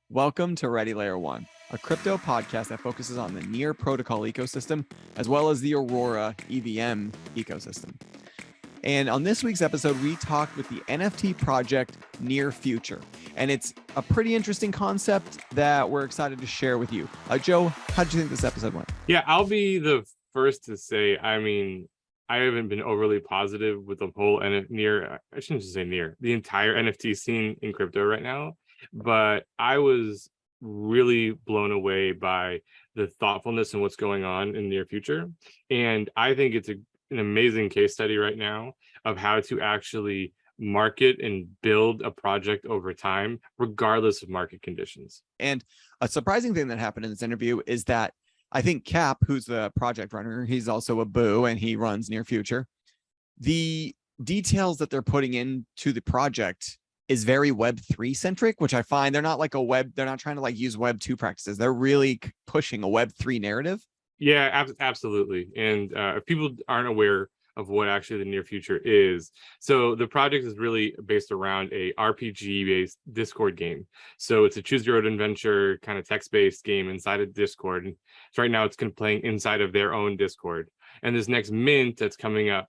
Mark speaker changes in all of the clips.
Speaker 1: Welcome to Ready Layer 1, a crypto podcast that focuses on the Near protocol ecosystem, as well as the Aurora EVM ecosystem. And on this week's episode, we talked with the NFT project Near Future. And it's a pretty interesting concept that we're excited to share with you. Joe, how did you think this episode went?
Speaker 2: Yeah, I'll be the first to say, I haven't been overly positive with the whole I shouldn't just say near, the entire NFT scene in crypto right now. But I was really blown away by the thoughtfulness and what's going on in the near future. And I think it's an amazing case study right now of how to actually market and build a project over time, regardless of market conditions.
Speaker 1: And a surprising thing that happened in this interview is that I think Cap, who's the project runner, he's also a boo and he runs Near Future. The details that they're putting into the project is very Web3 centric, which I find they're not trying to use Web2 practices. They're really pushing a Web3 narrative.
Speaker 2: Yeah, absolutely. And if people aren't aware of what actually the Near Future is, so the project is really based around a RPG-based Discord game. So it's a choose your own adventure kind of text-based game inside of Discord. And so right now it's kind of playing inside of their own Discord. And this next mint that's coming up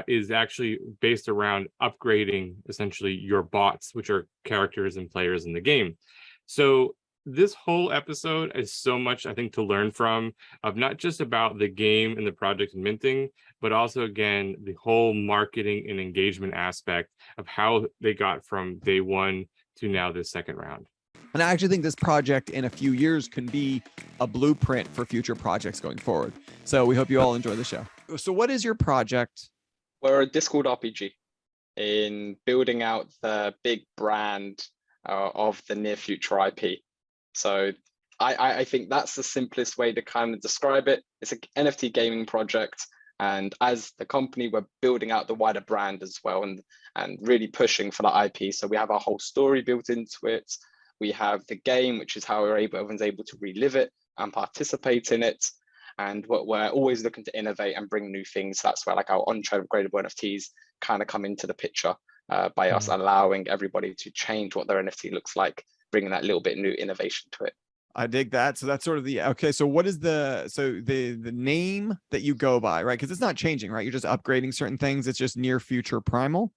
Speaker 2: is actually based around upgrading essentially your bots, which are characters and players in the game. So this whole episode is so much, I think, to learn from, of not just about the game and the project and minting, but also, again, the whole marketing and engagement aspect of how they got from day one to now this second round.
Speaker 1: And I actually think this project in a few years can be a blueprint for future projects going forward. So we hope you all enjoy the show. So what is your project?
Speaker 3: We're a Discord RPG in building out the big brand of the Near Future IP. So I think that's the simplest way to kind of describe it. It's an NFT gaming project. And as the company, we're building out the wider brand as well and really pushing for that IP. So we have our whole story built into it. We have the game, which is how everyone's able to relive it and participate in it. And we're always looking to innovate and bring new things. That's where like our on-chain upgradable NFTs kind of come into the picture by us allowing everybody to change what their NFT looks like, bringing that little bit of new innovation to it.
Speaker 1: I dig that. So that's sort of okay. So what is the name that you go by, right? Because it's not changing, right? You're just upgrading certain things. It's just Near Future Primal.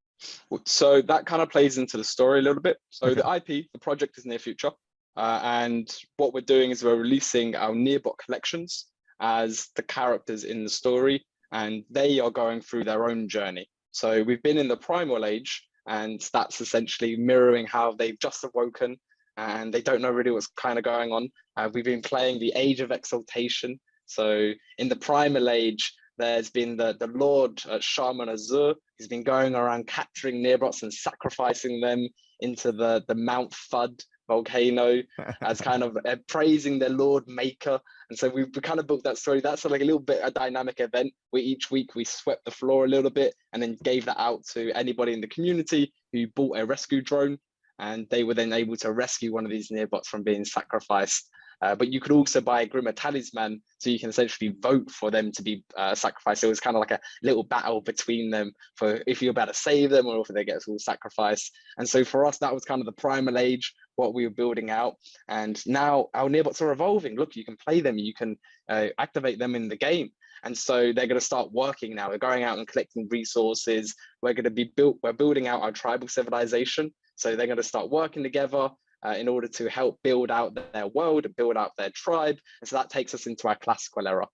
Speaker 3: So that kind of plays into the story a little bit. So okay. The IP, the project is Near Future. And what we're doing is we're releasing our NEARbot collections as the characters in the story, and they are going through their own journey. So we've been in the primal age, and that's essentially mirroring how they've just awoken and they don't know really what's kind of going on. We've been playing the Age of Exaltation. So in the primal age, there's been the Lord Shaman Azur. He's been going around capturing NEARbots and sacrificing them into the Mount Thud volcano as kind of praising their Lord Maker. And so we kind of built that story. That's like a little bit a dynamic event where each week we swept the floor a little bit and then gave that out to anybody in the community who bought a rescue drone. And they were then able to rescue one of these NEARbots from being sacrificed. But you could also buy a Grimmer talisman, so you can essentially vote for them to be sacrificed. It was kind of like a little battle between them for if you're about to save them or if they get all sacrificed. And so for us, that was kind of the primal age, what we were building out. And now our NEARbots are evolving. Look, you can play them, you can activate them in the game. And so they're going to start working now. We're going out and collecting resources. We're building out our tribal civilization. So they're going to start working together in order to help build out their world and build out their tribe. And so that takes us into our classical era,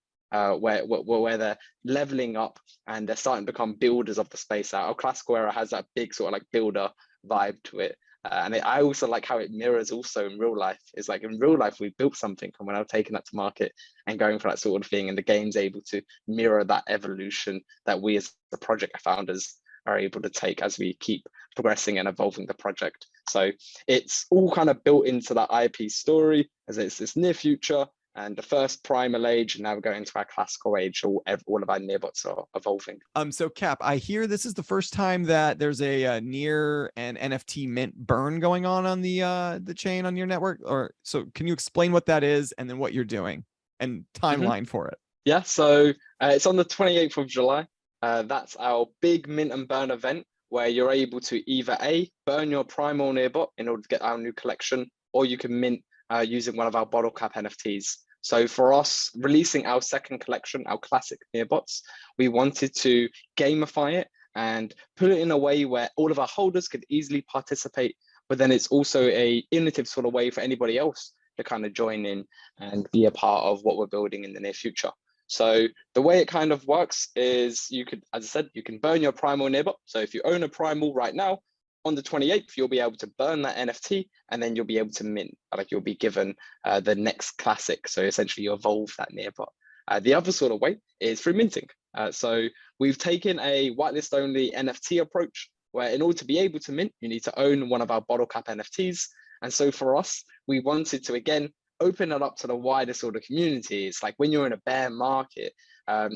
Speaker 3: where they're leveling up and they're starting to become builders of the space. Our classical era has that big sort of like builder vibe to it. I also like how it mirrors also in real life. It's like in real life, we built something and we're now taking that to market and going for that sort of thing. And the game's able to mirror that evolution that we as the project founders are able to take as we keep progressing and evolving the project. So it's all kind of built into that IP story as it's this near future and the first primal age, and now we're going into our classical age. All of our NEARbots are evolving.
Speaker 1: So Cap, I hear this is the first time that there's a Near and NFT mint burn going on the chain on your network. Or so, can you explain what that is and then what you're doing and timeline for it?
Speaker 3: Yeah, so it's on the 28th of July. That's our big mint and burn event where you're able to either A, burn your primal NEARbot in order to get our new collection, or you can mint using one of our bottle cap NFTs. So for us, releasing our second collection, our classic NEARbots, we wanted to gamify it and put it in a way where all of our holders could easily participate, but then it's also a innovative sort of way for anybody else to kind of join in and be a part of what we're building in the near future. So the way it kind of works is you could, as I said, you can burn your primal NEARbot. So if you own a primal right now, on the 28th, you'll be able to burn that NFT and then you'll be able to mint, like you'll be given the next classic. So essentially you evolve that NEARbot. The other sort of way is through minting. So we've taken a whitelist only NFT approach where in order to be able to mint, you need to own one of our bottle cap NFTs. And so for us, we wanted to, again, open it up to the wider sort of community. It's like when you're in a bear market,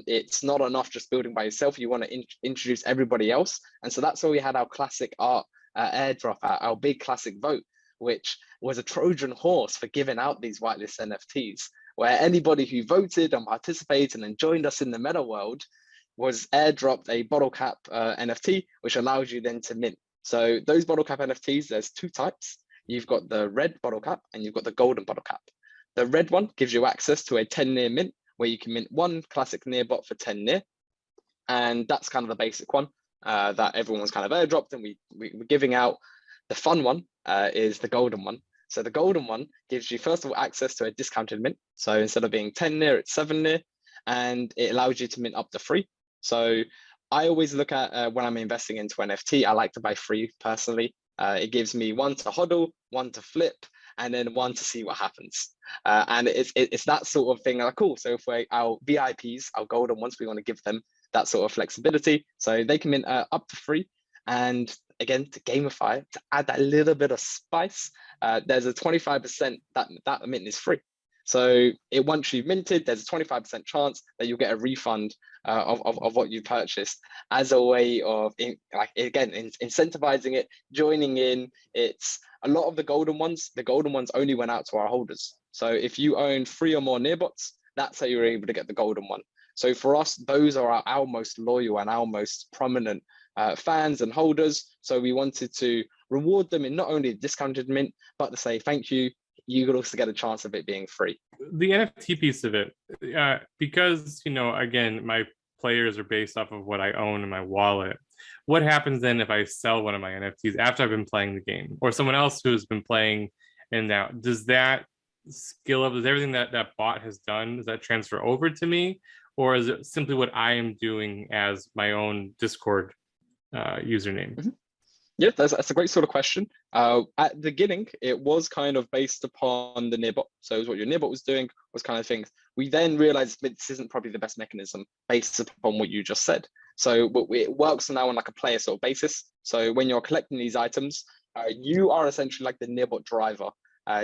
Speaker 3: it's not enough just building by yourself. You want to introduce everybody else. And so that's why we had our classic art airdrop, our big classic vote, which was a Trojan horse for giving out these whitelist NFTs, where anybody who voted and participated and joined us in the meta world was airdropped a bottle cap NFT, which allows you then to mint. So those bottle cap NFTs, there's two types. You've got the red bottle cap and you've got the golden bottle cap. The red one gives you access to a 10 NEAR mint, where you can mint one classic NEARbot for 10 NEAR. And that's kind of the basic one that everyone's kind of airdropped, and we're giving out. The fun one is the golden one. So the golden one gives you, first of all, access to a discounted mint. So instead of being 10 NEAR, it's 7 NEAR, and it allows you to mint up to 3. So I always look at when I'm investing into NFT, I like to buy 3 personally. It gives me 1 to hodl, 1 to flip, and then 1 to see what happens. And it's that sort of thing. Like, cool. So if our VIPs, our golden ones, we want to give them that sort of flexibility. So they can mint up to 3. And again, to gamify it, to add that little bit of spice, there's a 25% that mint is free. So once you've minted, there's a 25% chance that you'll get a refund of what you purchased, as a way of, incentivizing it, joining in. It's a lot of the golden ones only went out to our holders. So if you own 3 or more NEARbots, that's how you're able to get the golden one. So for us, those are our most loyal and our most prominent fans and holders. So we wanted to reward them in not only a discounted mint, but to say thank you. You could also get a chance of it being free.
Speaker 2: The NFT piece of it, because, again, my players are based off of what I own in my wallet. What happens then if I sell one of my NFTs after I've been playing the game, or someone else who's been playing, and now does that skill up, does everything that bot has done, does that transfer over to me, or is it simply what I am doing as my own Discord username?
Speaker 3: Mm-hmm. Yeah, that's a great sort of question. At the beginning, it was kind of based upon the NEARbot. So it was what your NEARbot was doing, was kind of things. We then realized this isn't probably the best mechanism based upon what you just said. So it works now on like a player sort of basis. So when you're collecting these items, you are essentially like the NEARbot driver.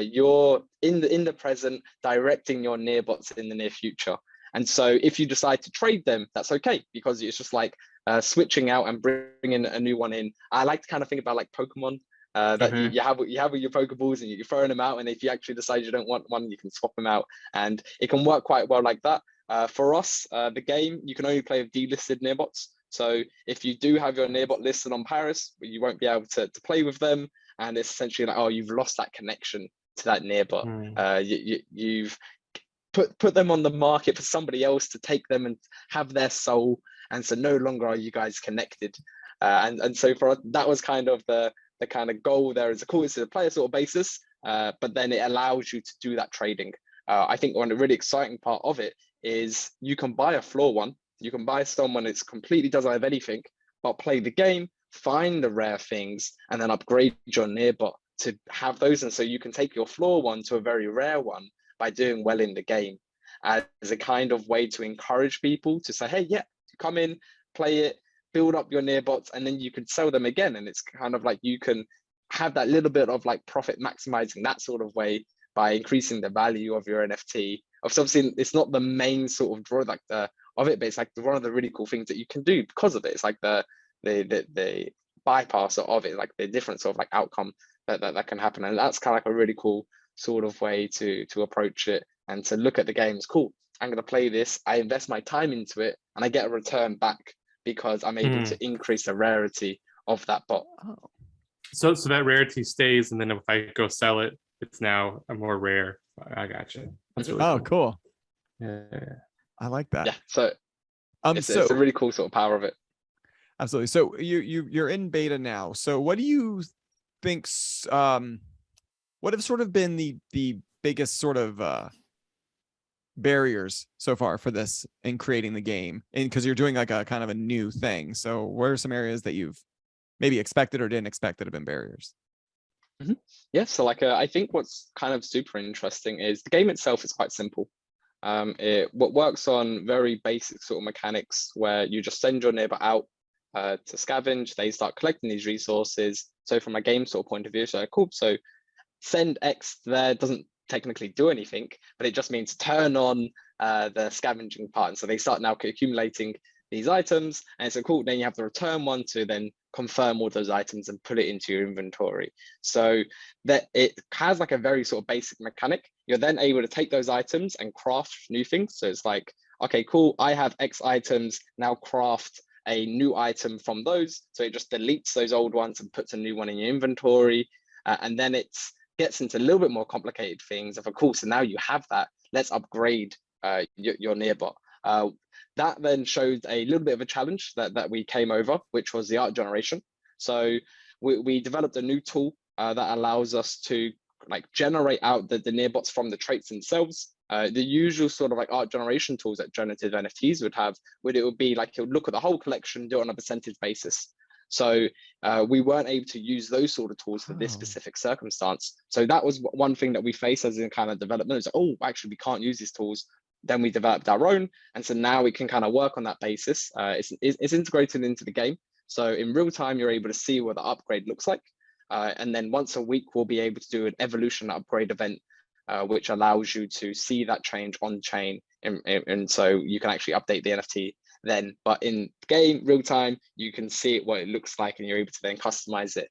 Speaker 3: You're in the present, directing your NEARbots in the near future. And so if you decide to trade them, that's okay, because it's just like switching out and bringing a new one in. I like to kind of think about like Pokemon, that you have your Pokeballs and you're throwing them out. And if you actually decide you don't want one, you can swap them out. And it can work quite well like that. For us, the game, you can only play with delisted NEARbots. So if you do have your NEARbot listed on Paris, you won't be able to play with them. And it's essentially like, oh, you've lost that connection to that NEARbot. You've put them on the market for somebody else to take them and have their soul, and so no longer are you guys connected. And so for us, that was kind of the kind of goal there. Is it's a player sort of basis, but then it allows you to do that trading. I think one really exciting part of it is you can buy a floor one, you can buy someone that completely doesn't have anything, but play the game, find the rare things, and then upgrade your NEARbot to have those. And so you can take your floor one to a very rare one by doing well in the game, as a kind of way to encourage people to say, hey, yeah, come in, play it, build up your NEARbots, and then you can sell them again. And it's kind of like you can have that little bit of like profit maximizing that sort of way by increasing the value of your NFT. Obviously, it's not the main sort of drawback of it, but it's like one of the really cool things that you can do because of it. It's like the bypass of it, like the different sort of like outcome that can happen. And that's kind of like a really cool sort of way to approach it, and to look at the games. Cool, I'm going to play this, I invest my time into it, and I get a return back because I'm able to increase the rarity of that bot.
Speaker 2: So that rarity stays, and then if I go sell it, it's now a more rare. I gotcha. That's really
Speaker 1: Oh, cool.
Speaker 2: Yeah.
Speaker 1: I like that.
Speaker 3: Yeah, so it's a really cool sort of power of it.
Speaker 1: Absolutely. So you're in beta now. So what do you think? What have sort of been the biggest sort of barriers so far for this in creating the game? And because you're doing like a kind of a new thing, so what are some areas that you've maybe expected or didn't expect that have been barriers?
Speaker 3: Yeah, so like I think what's kind of super interesting is the game itself is quite simple. What works on very basic sort of mechanics where you just send your neighbor out to scavenge, they start collecting these resources. So from a game sort of point of view, so cool. So send X there doesn't technically do anything, but it just means turn on the scavenging part. And so they start now accumulating these items, and so cool. Then you have the return one to then confirm all those items and put it into your inventory. So that it has like a very sort of basic mechanic. You're then able to take those items and craft new things. So it's like, okay, cool, I have X items, now craft a new item from those. So it just deletes those old ones and puts a new one in your inventory. And then it gets into a little bit more complicated things of course, so now you have that, let's upgrade your NEARbot. That then showed a little bit of a challenge that we came over, which was the art generation. So we developed a new tool that allows us to like generate out the NEARbots from the traits themselves. The usual sort of like art generation tools that generative NFTs would have, it would be like it would look at the whole collection, do it on a percentage basis. So we weren't able to use those sort of tools for this specific circumstance. So that was one thing that we face as in kind of development. Is oh, actually we can't use these tools. Then we developed our own, and so now we can kind of work on that basis. It's integrated into the game, so in real time you're able to see what the upgrade looks like, and then once a week we'll be able to do an evolution upgrade event, which allows you to see that change on chain, and so you can actually update the NFT then. But in game real time, you can see it what it looks like, and you're able to then customize it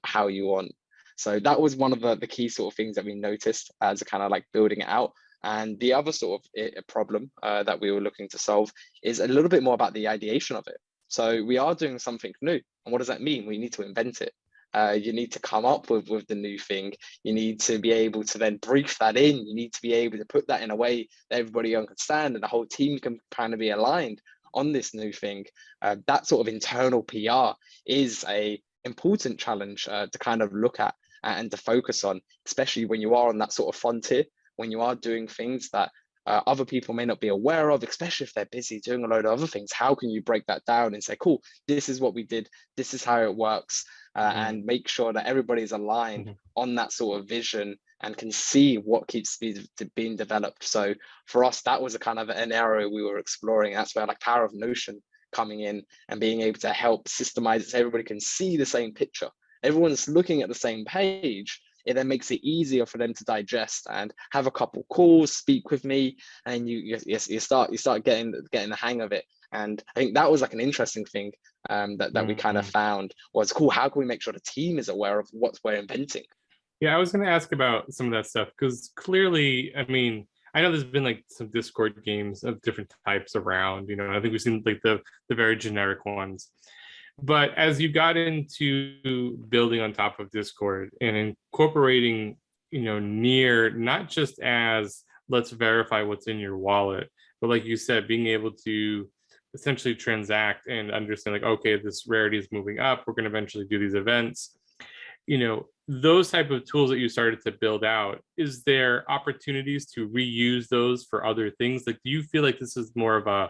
Speaker 3: how you want. So that was one of the key sort of things that we noticed as a kind of like building it out. And the other sort of problem that we were looking to solve is a little bit more about the ideation of it. So we are doing something new. And what does that mean? We need to invent it. You need to come up with the new thing. You need to be able to then brief that in. You need to be able to put that in a way that everybody understands and the whole team can kind of be aligned on this new thing. That sort of internal PR is a important challenge to kind of look at and to focus on, especially when you are on that sort of frontier, when you are doing things that other people may not be aware of, especially if they're busy doing a load of other things. How can you break that down and say, cool, this is what we did, this is how it works, and make sure that everybody's aligned on that sort of vision and can see what keeps being developed. So for us, that was a kind of an area we were exploring. That's where like Power of Notion coming in and being able to help systemize it so everybody can see the same picture. Everyone's looking at the same page. It then makes it easier for them to digest and have a couple calls, speak with me, and you start getting the hang of it. And I think that was like an interesting thing that we kind of found was cool. How can we make sure the team is aware of what we're inventing?
Speaker 2: Yeah, I was going to ask about some of that stuff because clearly, I mean, I know there's been like some Discord games of different types around. You know, I think we've seen like the very generic ones. But as you got into building on top of Discord and incorporating, you know, Near, not just as let's verify what's in your wallet, but like you said, being able to essentially transact and understand like, okay, this rarity is moving up. We're going to eventually do these events. You know, those type of tools that you started to build out, is there opportunities to reuse those for other things? Like, do you feel like this is more of a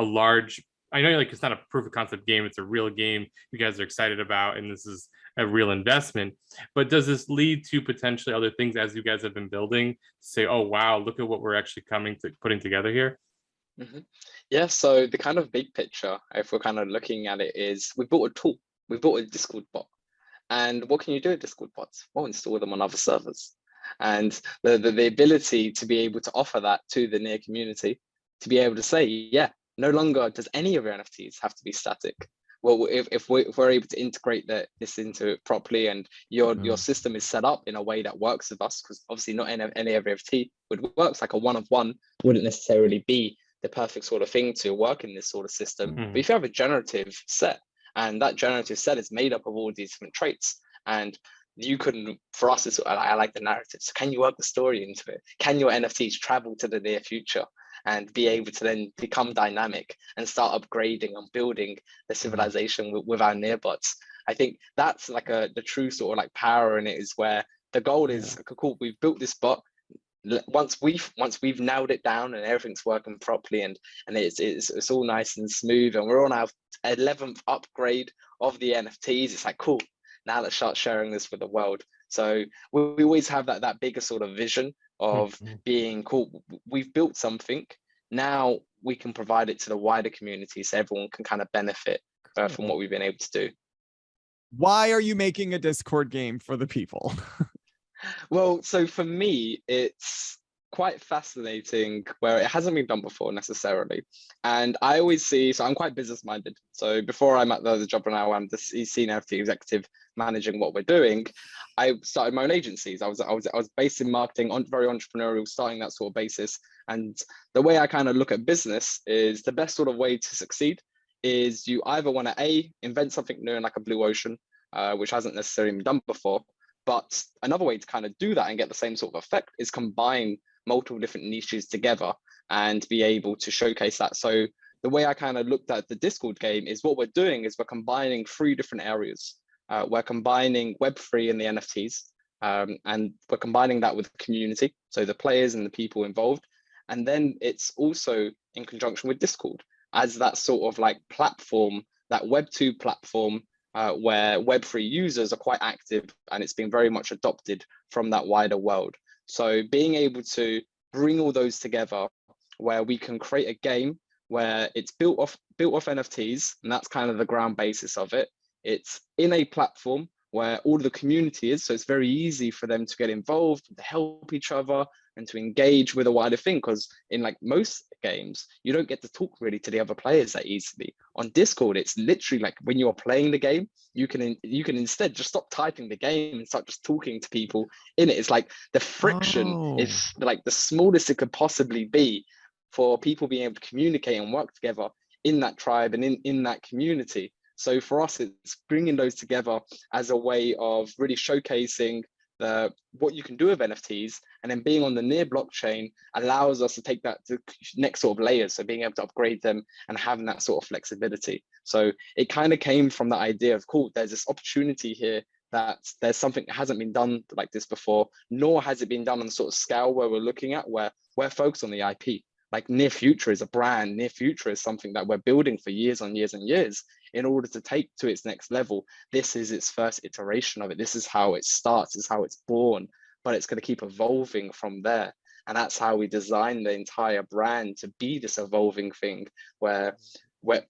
Speaker 2: large, I know like it's not a proof of concept game, it's a real game you guys are excited about, and this is a real investment, but does this lead to potentially other things as you guys have been building to say, oh, wow, look at what we're actually putting together here?
Speaker 3: Yeah, so the kind of big picture, if we're kind of looking at it, is we built a tool, we built a Discord bot. And what can you do with Discord bots? Well, install them on other servers. And the ability to be able to offer that to the Near community, to be able to say, yeah, no longer does any of your NFTs have to be static. Well, if we're able to integrate this into it properly, and your system is set up in a way that works with us, because obviously not any every NFT would work. Like a one-of-one wouldn't necessarily be the perfect sort of thing to work in this sort of system. But if you have a generative set, and that generative set is made up of all these different traits, and you couldn't, for us, it's, I like the narrative. So can you work the story into it? Can your NFTs travel to the near future and be able to then become dynamic and start upgrading and building the civilization with our NEARbots? I think that's like the true sort of like power in it, is where the goal is, cool, we've built this bot. Once we've nailed it down and everything's working properly and it's all nice and smooth and we're on our 11th upgrade of the NFTs, it's like, cool, now let's start sharing this with the world. So we always have that bigger sort of vision of being cool. We've built something, now we can provide it to the wider community so everyone can kind of benefit from what we've been able to do.
Speaker 1: Why are you making a Discord game for the people?
Speaker 3: Well, so for me, it's quite fascinating where it hasn't been done before necessarily. And I always see, so I'm quite business minded. So before I'm at the job now, I'm the senior NFT executive managing what we're doing. I started my own agencies. I was based in marketing, very entrepreneurial, starting that sort of basis. And the way I kind of look at business is the best sort of way to succeed is you either want to invent something new in like a blue ocean, which hasn't necessarily been done before. But another way to kind of do that and get the same sort of effect is combine multiple different niches together and be able to showcase that. So the way I kind of looked at the Discord game is what we're doing is we're combining 3 different areas. We're combining Web3 and the NFTs, and we're combining that with the community, so the players and the people involved. And then it's also in conjunction with Discord as that sort of like platform, that Web2 platform, where Web3 users are quite active and it's been very much adopted from that wider world. So being able to bring all those together where we can create a game where it's built off NFTs, and that's kind of the ground basis of it. It's in a platform where all of the community is, so it's very easy for them to get involved, to help each other and to engage with a wider thing, because in like most games, you don't get to talk really to the other players that easily. On Discord, it's literally like when you're playing the game, you can instead just stop typing the game and start just talking to people in it. It's like the friction is like the smallest it could possibly be for people being able to communicate and work together in that tribe and in that community. So for us, it's bringing those together as a way of really showcasing what you can do with NFTs, and then being on the Near blockchain allows us to take that to next sort of layers. So being able to upgrade them and having that sort of flexibility. So it kind of came from the idea of, cool, there's this opportunity here that there's something that hasn't been done like this before, nor has it been done on the sort of scale where we're looking at, where we're focused on the IP. Like Near Future is a brand, Near Future is something that we're building for years on years and years in order to take to its next level. This is its first iteration of it. This is how it starts, this is how it's born, but it's going to keep evolving from there. And that's how we design the entire brand to be this evolving thing where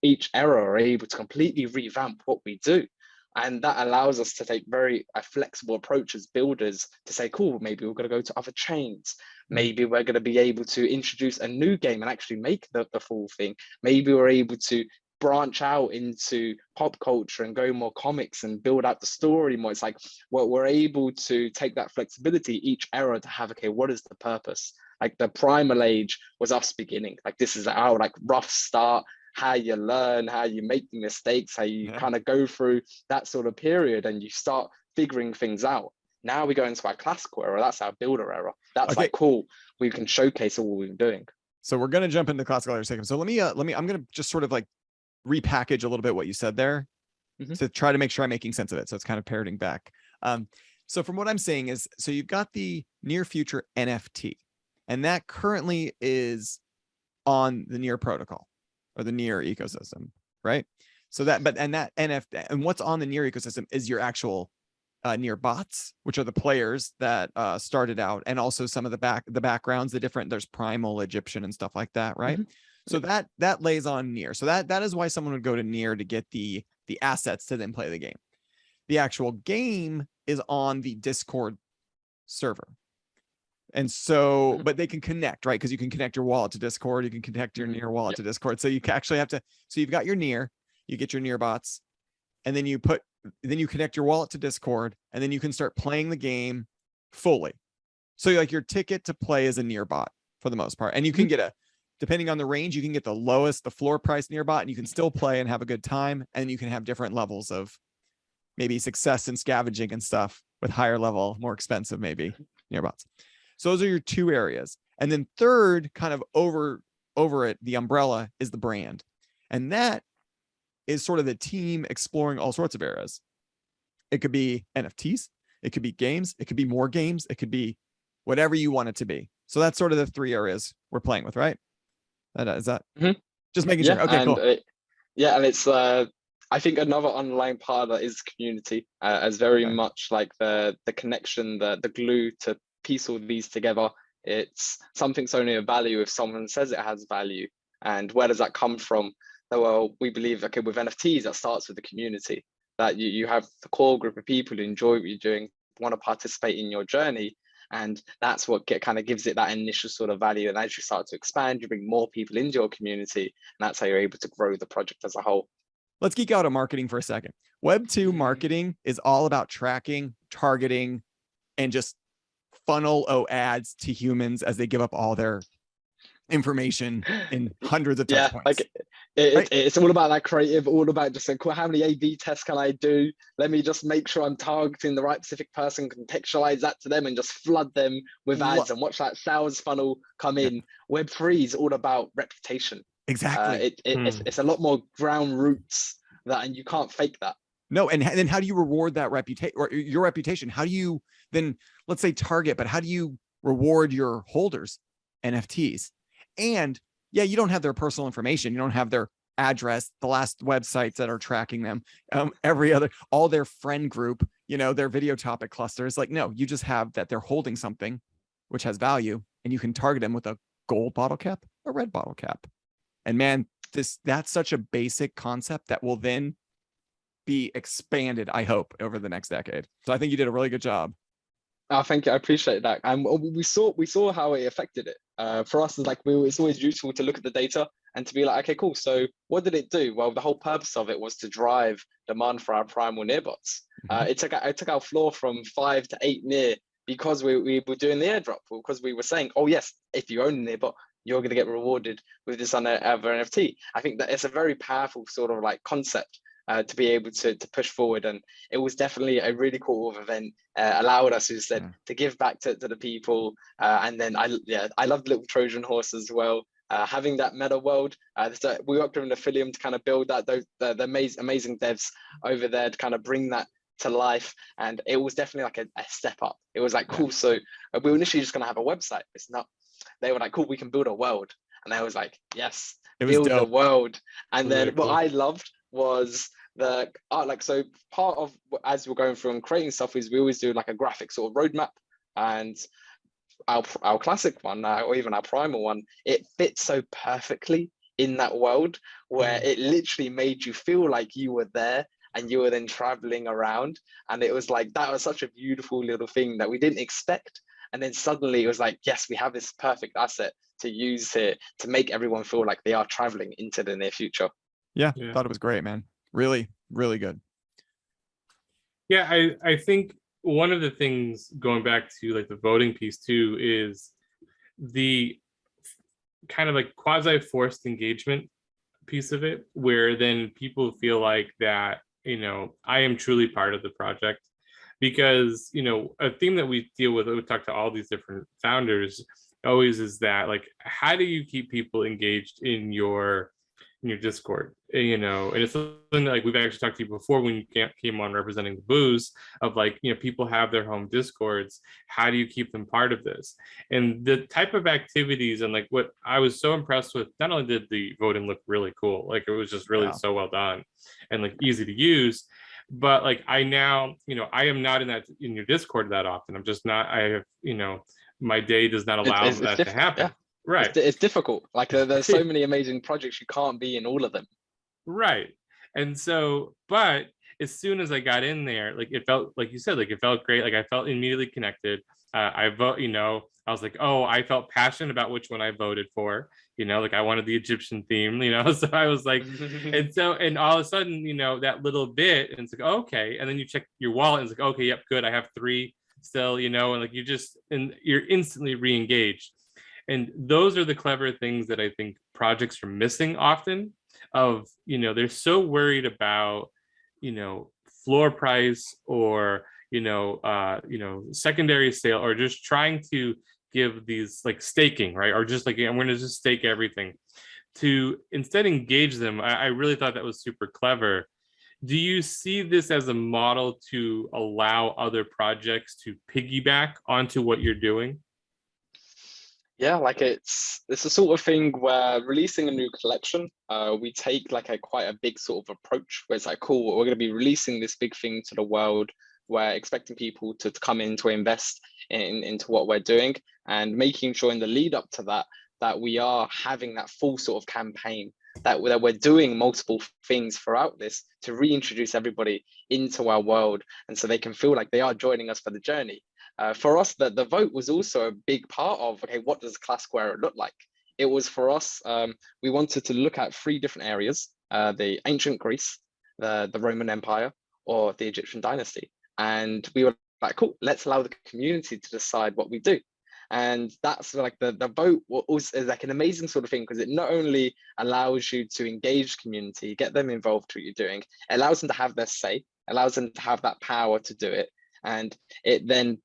Speaker 3: each era are able to completely revamp what we do. And that allows us to take very flexible approach as builders to say, cool, maybe we're going to go to other chains. Maybe we're going to be able to introduce a new game and actually make the full thing. Maybe we're able to branch out into pop culture and go more comics and build out the story more. It's like, well, we're able to take that flexibility each era to have, okay, what is the purpose? Like the primal age was us beginning. Like this is our like rough start, how you learn, how you make the mistakes, how you kind of go through that sort of period and you start figuring things out. Now we go into our classical era. That's our builder era. That's like, cool. We can showcase all we've been doing.
Speaker 1: So we're going to jump into classical era in a second. So let me, I'm going to just sort of like repackage a little bit what you said there to try to make sure I'm making sense of it. So it's kind of parroting back. So from what I'm saying is, so you've got the Near Future NFT, and that currently is on the Near protocol or the Near ecosystem, right? So that, that NFT, and what's on the Near ecosystem is your actual NEARbots, which are the players that started out, and also some of the backgrounds, there's primal, Egyptian, and stuff like that, right? So that lays on Near. So that is why someone would go to Near to get the assets to then play the game. The actual game is on the Discord server. And so, but they can connect, right? Because you can connect your wallet to Discord, you can connect your Near wallet to Discord. So you actually have to, so you've got your Near, you get your NEARbots, and then you connect your wallet to Discord, and then you can start playing the game fully. So like your ticket to play is a NEARbot for the most part. And you can get depending on the range, you can get the floor price NEARbot, and you can still play and have a good time. And you can have different levels of maybe success and scavenging and stuff with higher level, more expensive, maybe NEARbots. So those are your two areas. And then third, kind of over it, the umbrella is the brand. And that is sort of the team exploring all sorts of areas. It could be NFTs, it could be games, it could be more games, it could be whatever you want it to be. So that's sort of the three areas we're playing with, right? Is that just making sure? Okay,
Speaker 3: and
Speaker 1: cool.
Speaker 3: and it's I think another underlying part of that is community, as very much like the connection, the glue to piece all these together. It's something's only of value if someone says it has value. And where does that come from? Well, we believe, okay, with NFTs, that starts with the community, that you have the core group of people who enjoy what you're doing, want to participate in your journey. And that's what kind of gives it that initial sort of value. And as you start to expand, you bring more people into your community, and that's how you're able to grow the project as a whole.
Speaker 1: Let's geek out on marketing for a second. Web 2 marketing is all about tracking, targeting, and just funnel ads to humans as they give up all their information in hundreds of touch points.
Speaker 3: Like it's all about that creative, all about just like, how many A/B tests can I do? Let me just make sure I'm targeting the right specific person, contextualize that to them, and just flood them with ads and watch that sales funnel come in. Web 3 is all about reputation.
Speaker 1: Exactly.
Speaker 3: It's a lot more ground roots and you can't fake that.
Speaker 1: No, and then how do you reward that reputation or your reputation? How do you then, let's say target, but how do you reward your holders, NFTs? And yeah, you don't have their personal information. You don't have their address, the last websites that are tracking them, all their friend group, their video topic clusters. Like, no, you just have that they're holding something which has value, and you can target them with a gold bottle cap, a red bottle cap. And man, that's such a basic concept that will then be expanded, I hope, over the next decade. So I think you did a really good job.
Speaker 3: Thank you. I appreciate that. And we saw how it affected it. For us, it's always useful to look at the data and to be like, okay, cool. So what did it do? Well, the whole purpose of it was to drive demand for our primal NEARbots. It took our floor from 5 to 8 near because we were doing the airdrop, because we were saying, oh yes, if you own a NEARbot, you're going to get rewarded with this other NFT. I think that it's a very powerful sort of like concept to be able to push forward, and it was definitely a really cool event. Allowed us, as you said, to give back to the people, and then I love the little Trojan horse as well. Having that meta world, we worked with an affiliate to kind of build that, the amazing devs over there to kind of bring that to life, and it was definitely like a step up. It was like cool. So we were initially just going to have a website. It's not. They were like, cool, we can build a world, and I was like, yes, build the world. And then what I loved was the art. Like, so part of as we're going through and creating stuff is we always do like a graphic sort of roadmap, and our classic one, or even our primal one, it fits so perfectly in that world where it literally made you feel like you were there and you were then traveling around. And it was like, that was such a beautiful little thing that we didn't expect. And then suddenly it was like, yes, we have this perfect asset to use here to make everyone feel like they are traveling into the near future.
Speaker 1: Yeah. Thought it was great, man. Really, really good.
Speaker 2: Yeah, I think one of the things, going back to like the voting piece too, is the kind of like quasi forced engagement piece of it, where then people feel like that, I am truly part of the project. Because, a theme that we deal with, we talk to all these different founders always, is that like, how do you keep people engaged in your Discord, and it's something that, like, we've actually talked to you before when you came on representing the booze, of like, people have their home Discords. How do you keep them part of this? And the type of activities, and like what I was so impressed with, not only did the voting look really cool, like it was just really so well done and like easy to use, but like I now, I am not in your Discord that often. I'm just not. I have, my day does not allow that to happen. Right.
Speaker 3: It's difficult. Like there's so many amazing projects, you can't be in all of them.
Speaker 2: Right. And so, but as soon as I got in there, like it felt, like you said, like it felt great. Like I felt immediately connected. I was like, oh, I felt passionate about which one I voted for, like I wanted the Egyptian theme, so I was like, and all of a sudden, that little bit, and it's like, oh, okay. And then you check your wallet and it's like, okay, yep, good. I have 3 still, and like you're instantly re-engaged. And those are the clever things that I think projects are missing often, of, they're so worried about, floor price, or, secondary sale, or just trying to give these like staking, right? Or just like, I'm going to just stake everything, to instead engage them. I really thought that was super clever. Do you see this as a model to allow other projects to piggyback onto what you're doing?
Speaker 3: Yeah, like it's the sort of thing where releasing a new collection, we take like a quite a big sort of approach where it's like, cool, we're going to be releasing this big thing to the world. We're expecting people to come in to invest into what we're doing, and making sure in the lead up to that that we are having that full sort of campaign, that we're doing multiple things throughout this to reintroduce everybody into our world, and so they can feel like they are joining us for the journey. For us, the vote was also a big part of, okay, what does classical era look like? It was for us, we wanted to look at 3 different areas, the ancient Greece, the Roman Empire, or the Egyptian dynasty. And we were like, cool, let's allow the community to decide what we do. And that's like the vote is like an amazing sort of thing, because it not only allows you to engage community, get them involved with what you're doing, it allows them to have their say, allows them to have that power to do it. And it then,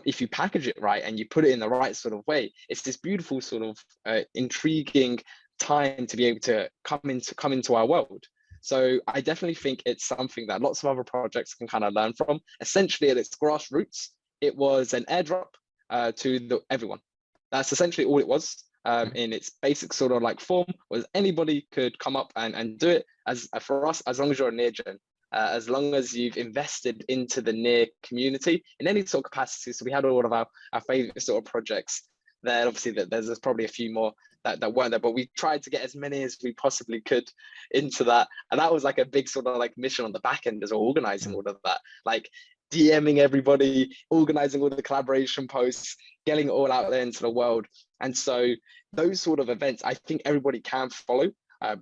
Speaker 3: if you package it right and you put it in the right sort of way, it's this beautiful sort of intriguing time to be able to come into our world. So I definitely think it's something that lots of other projects can kind of learn from. Essentially, at its grassroots, it was an airdrop to everyone. That's essentially all it was. In its basic sort of like form, was anybody could come up and do it. As for us, as long as you're a near gen, as long as you've invested into the near community in any sort of capacity. So we had all of our favorite sort of projects there. Obviously, there's probably a few more that weren't there, but we tried to get as many as we possibly could into that. And that was like a big sort of like mission on the back end as well, organizing all of that, like DMing everybody, organizing all the collaboration posts, getting it all out there into the world. And so those sort of events, I think everybody can follow.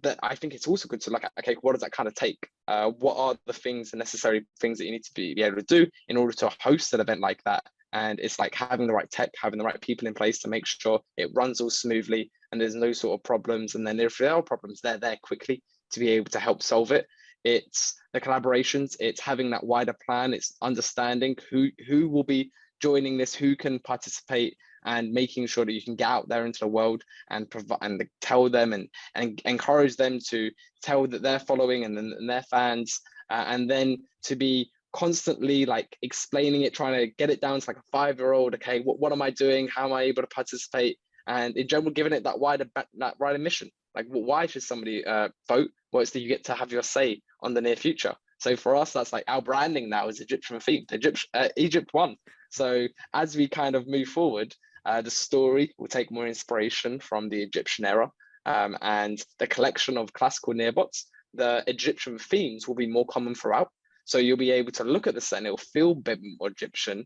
Speaker 3: But I think it's also good to look at, okay, what does that kind of take? What are the necessary things that you need to be able to do in order to host an event like that? And it's like having the right tech, having the right people in place to make sure it runs all smoothly and there's no sort of problems. And then if there are problems, they're there quickly to be able to help solve it. It's the collaborations, it's having that wider plan, it's understanding who will be joining this, who can participate, and making sure that you can get out there into the world and provide and tell them and encourage them to tell that they're following and their fans, and then to be constantly like explaining it, trying to get it down to like a 5-year-old. Okay, what am I doing? How am I able to participate? And in general, giving it that wider mission. Like, why should somebody vote? Well, it's that you get to have your say on the near future. So for us, that's like our branding now is Egyptian themed, Egypt one. So as we kind of move forward, the story will take more inspiration from the Egyptian era, and the collection of classical NEARbots, the Egyptian themes will be more common throughout. So you'll be able to look at the set and it'll feel a bit more Egyptian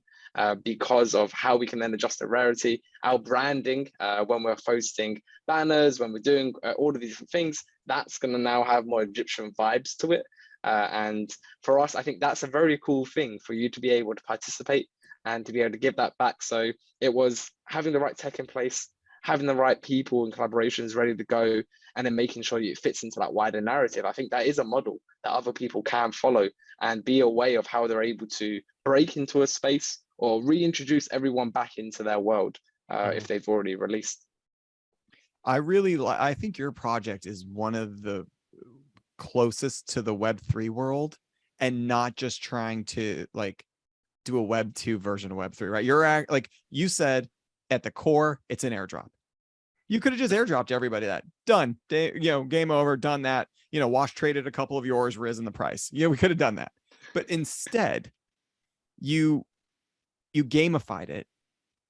Speaker 3: because of how we can then adjust the rarity, our branding, when we're posting banners, when we're doing all of these different things, that's going to now have more Egyptian vibes to it. And for us, I think that's a very cool thing for you to be able to participate and to be able to give that back. So it was having the right tech in place, having the right people and collaborations ready to go, and then making sure it fits into that wider narrative. I think that is a model that other people can follow and be a way of how they're able to break into a space or reintroduce everyone back into their world if they've already released.
Speaker 1: I think your project is one of the closest to the Web3 world, and not just trying to like do a Web2 version of Web3, right? You're like you said, at the core, it's an airdrop. You could have just airdropped everybody that. Done. Game over, done that. Wash traded a couple of yours, risen the price. We could have done that. But instead, you gamified it.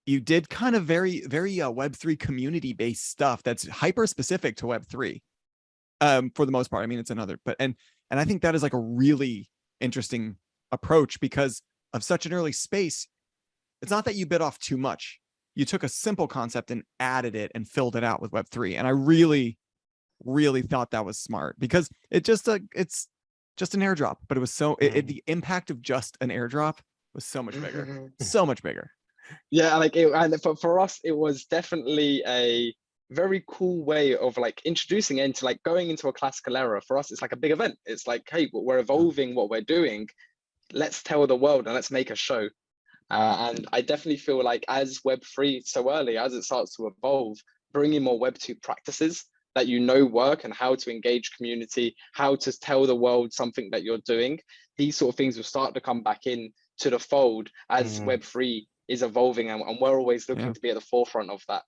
Speaker 1: You did kind of very, very Web3 community-based stuff that's hyper specific to Web3. For the most part. I mean, it's another, but and I think that is like a really interesting approach because of such an early space. It's not that you bit off too much. You took a simple concept and added it and filled it out with Web3. And I really, really thought that was smart because it's just an airdrop, but it was the impact of just an airdrop was so much bigger, so much bigger.
Speaker 3: Yeah, and for us, it was definitely a very cool way of like introducing it into like going into a classical era. For us, it's like a big event. It's like, hey, we're evolving what we're doing. let's tell the world and let's make a show. And I definitely feel like as Web3 so early, as it starts to evolve, bringing more Web2 practices that work and how to engage community, how to tell the world something that you're doing, these sort of things will start to come back in to the fold as Web3 is evolving, and we're always looking to be at the forefront of that.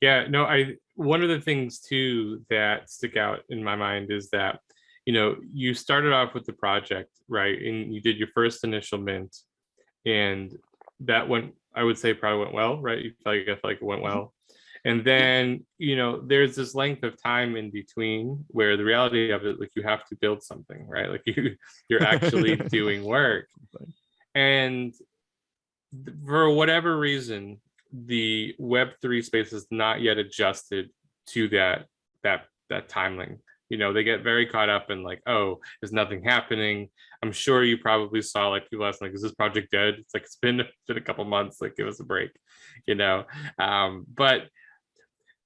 Speaker 2: Yeah, no, one of the things too that stick out in my mind is that, you started off with the project, right? And you did your first initial mint, and that went, I would say, probably went well, right? I feel like it went well. And then, there's this length of time in between where the reality of it, like, you have to build something, right? Like you're actually doing work. And for whatever reason, the Web3 space is not yet adjusted to that timeline. They get very caught up in like, oh, there's nothing happening. I'm sure you probably saw like people asking, like, is this project dead? It's like, it's been a couple months, like, give us a break, but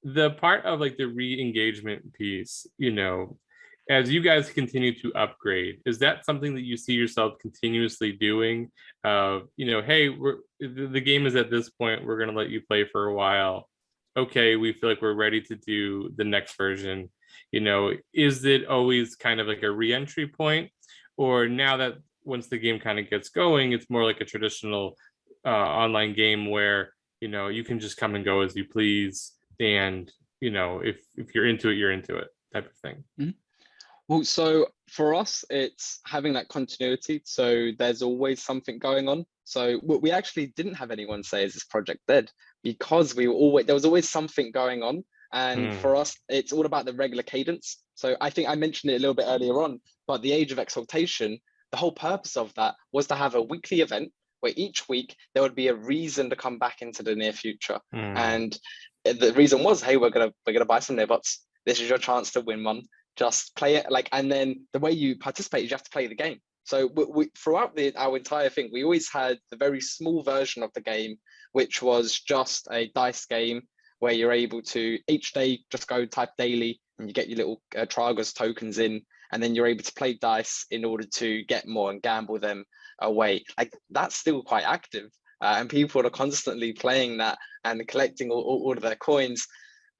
Speaker 2: the part of like the re-engagement piece, as you guys continue to upgrade, is that something that you see yourself continuously doing? Hey, the game is at this point, we're going to let you play for a while. Okay, we feel like we're ready to do the next version. Is it always kind of like a re-entry point, or now that once the game kind of gets going, it's more like a traditional online game where you can just come and go as you please, and if you're into it, you're into it, type of thing?
Speaker 3: Well, so for us, it's having that continuity. So there's always something going on. So we actually didn't have anyone say, is this project dead? Because there was always something going on. And for us, it's all about the regular cadence. So I think I mentioned it a little bit earlier on, but the Age of Exaltation, the whole purpose of that was to have a weekly event where each week there would be a reason to come back into the near future. And the reason was, hey, we're gonna buy some NEARbots. This is your chance to win one. Just play it, and then the way you participate is you have to play the game. So we throughout our entire thing, we always had the very small version of the game, which was just a dice game where you're able to each day just go type daily and you get your little Tragus tokens in, and then you're able to play dice in order to get more and gamble them away. Like, that's still quite active, and people are constantly playing that and collecting all of their coins.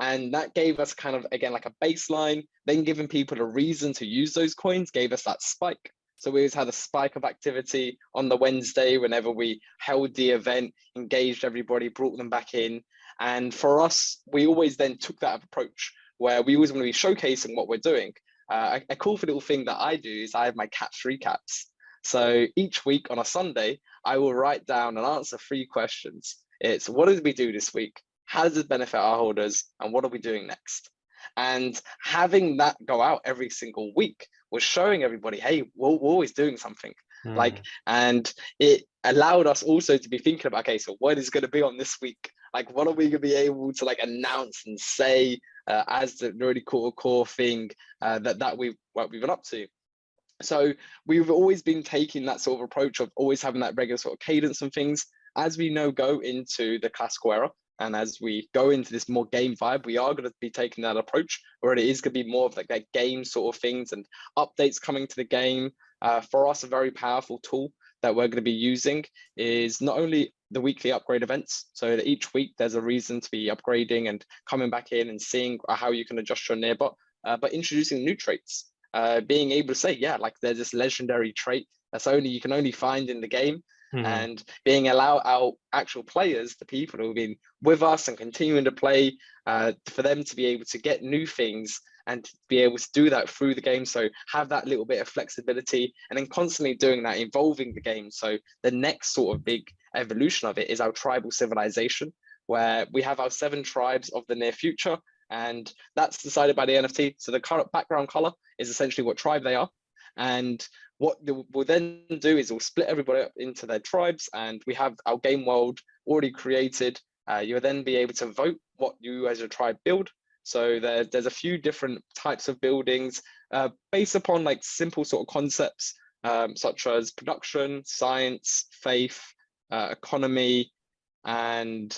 Speaker 3: And that gave us kind of, again, like a baseline, then giving people a reason to use those coins gave us that spike. So we always had a spike of activity on the Wednesday whenever we held the event, engaged everybody, brought them back in. And for us, we always then took that approach where we always want to be showcasing what we're doing. A cool little thing that I do is I have my catch recaps. So each week on a Sunday, I will write down and answer 3 questions. It's, what did we do this week? How does it benefit our holders? And what are we doing next? And having that go out every single week was showing everybody, hey, we're always doing something. And it allowed us also to be thinking about, okay, so what is going to be on this week? Like, what are we going to be able to announce and say as the really core thing that we've been up to? So we've always been taking that sort of approach of always having that regular sort of cadence and things. As we now go into the classical era, and as we go into this more game vibe, we are going to be taking that approach where it is going to be more of like that game sort of things and updates coming to the game. For us, a very powerful tool that we're going to be using is not only the weekly upgrade events, so that each week there's a reason to be upgrading and coming back in and seeing how you can adjust your NEARbot, but introducing new traits, being able to say, yeah, like there's this legendary trait that's you can only find in the game. And being allowed our actual players, the people who have been with us and continuing to play, for them to be able to get new things and to be able to do that through the game. So have that little bit of flexibility and then constantly doing that, evolving the game. So the next sort of big evolution of it is our tribal civilization, where we have our 7 tribes of the near future. And that's decided by the NFT. So the current background color is essentially what tribe they are. And what we'll then do is we'll split everybody up into their tribes, and we have our game world already created. You'll then be able to vote what you as a tribe build. So there's a few different types of buildings based upon simple sort of concepts, such as production, science, faith, economy, and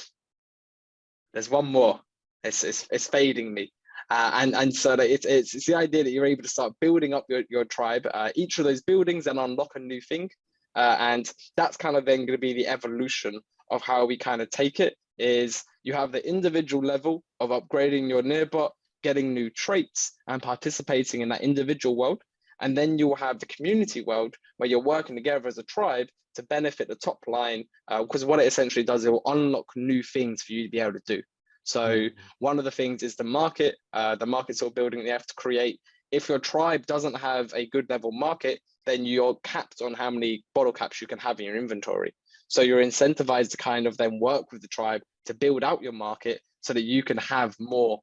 Speaker 3: there's one more. It's fading me. And so it's the idea that you're able to start building up your tribe. Each of those buildings and unlock a new thing. And that's kind of then going to be the evolution of how we kind of take it. Is you have the individual level of upgrading your NEARbot, getting new traits and participating in that individual world. And then you'll have the community world where you're working together as a tribe to benefit the top line, because what it essentially does, it will unlock new things for you to be able to do. So one of the things is the market. The market sort of building you have to create. If your tribe doesn't have a good level market, then you're capped on how many bottle caps you can have in your inventory. So you're incentivized to kind of then work with the tribe to build out your market so that you can have more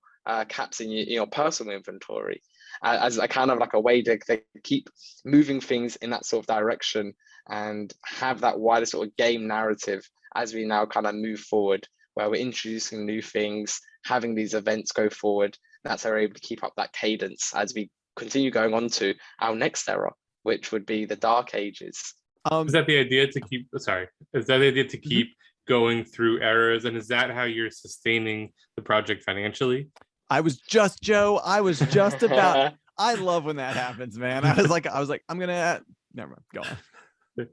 Speaker 3: caps in your personal inventory, as a kind of like a way to keep moving things in that sort of direction and have that wider sort of game narrative as we now kind of move forward, where we're introducing new things, having these events go forward. That's how we're able to keep up that cadence as we continue going on to our next era, which would be the Dark Ages.
Speaker 2: Is that the idea to keep, sorry, is that the idea to keep going through eras? And is that how you're sustaining the project financially?
Speaker 1: I was just about, I love when that happens, man. I was like, I'm going to, never mind, go on.